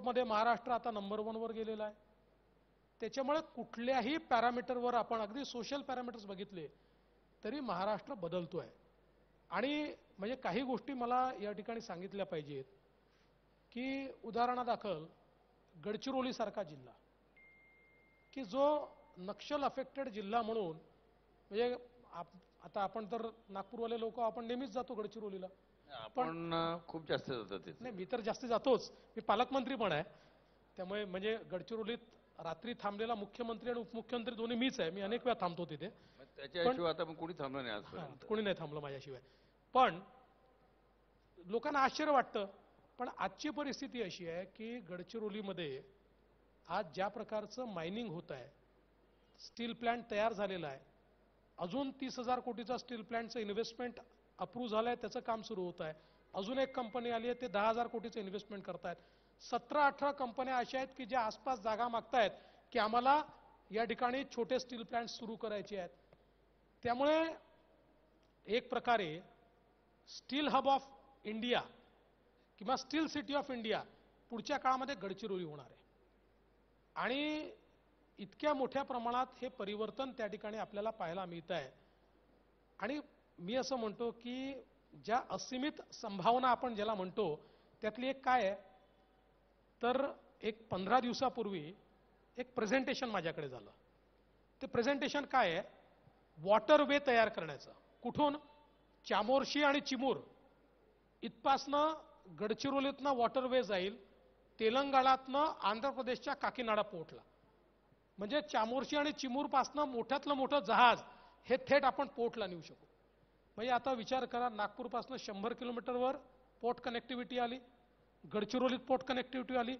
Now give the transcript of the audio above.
युरोपमध्ये महाराष्ट्र आता नंबर 1 वर गेलेला आहे. त्याच्यामुळे कुठल्याही पॅरामीटरवर आपण अगदी सोशल पॅरामीटर्स बघितले तरी महाराष्ट्र बदलतोय. आणि म्हणजे काही गोष्टी मला या ठिकाणी सांगितल्या पाहिजेत की उदाहरणादाखल गडचिरोलीसारखा जिल्हा की जो नक्षल अफेक्टेड जिल्हा म्हणून म्हणजे आता आपण तर नागपूरवाले लोक आपण नेहमीच जातो गडचिरोलीला. आपण खूप जास्त जातो तिथे. नाही मी तर जास्त जातोच. मी पालकमंत्री पण आहे. त्यामुळे म्हणजे गडचिरोलीत रात्री थांबलेला मुख्यमंत्री आणि उपमुख्यमंत्री दोन्ही मीच आहे. मी अनेक वेळा थांबतो तिथे. त्याच्याशिवाय आता पण कोणी थांबलं नाही आजपर्यंत. कोणी नाही थांबलं माझ्याशिवाय. पण लोकांना आश्चर्य वाटतं. पण आजची परिस्थिती अशी आहे की गडचिरोलीमध्ये आज ज्या प्रकारचं मायनिंग होत आहे, स्टील प्लांट तयार झालेला आहे, अजून 30,000 कोटीचा स्टील प्लांटचं इन्व्हेस्टमेंट अप्रूव्ह झालं आहे, त्याचं काम सुरू होत आहे. अजून एक कंपनी आली आहे, ते 10,000 कोटीचं इन्व्हेस्टमेंट करतायत. 17-18 कंपन्या अशा आहेत की ज्या आसपास जागा मागतायत की आम्हाला या ठिकाणी छोटे स्टील प्लांट सुरू करायचे आहेत. त्यामुळे एक प्रकारे स्टील हब ऑफ इंडिया किंवा स्टील सिटी ऑफ इंडिया पुढच्या काळामध्ये गडचिरोली होणार आहे. आणि इतक्या मोठ्या प्रमाणात हे परिवर्तन त्या ठिकाणी आपल्याला पाहायला मिळत आहे. आणि मी असं म्हणतो की ज्या असीमित संभावना आपण ज्याला म्हणतो त्यातली एक काय आहे तर एक 15 दिवसापूर्वी एक प्रेझेंटेशन माझ्याकडे झालं. ते प्रेझेंटेशन काय आहे, वॉटरवे तयार करण्याचं. कुठून? चामोर्शी आणि चिमूर इथपासनं गडचिरोलीतनं वॉटरवे जाईल तेलंगणातनं आंध्र प्रदेशच्या काकीनाडा पोर्टला. म्हणजे चामोर्शी आणि चिमूरपासनं मोठ्यातलं मोठं जहाज हे थेट आपण पोर्टला नेऊ शकू. म्हणजे आता विचार करा, नागपूरपासनं 100 किलोमीटरवर पोर्ट कनेक्टिव्हिटी आली, गडचिरोलीत पोर्ट कनेक्टिव्हिटी आली,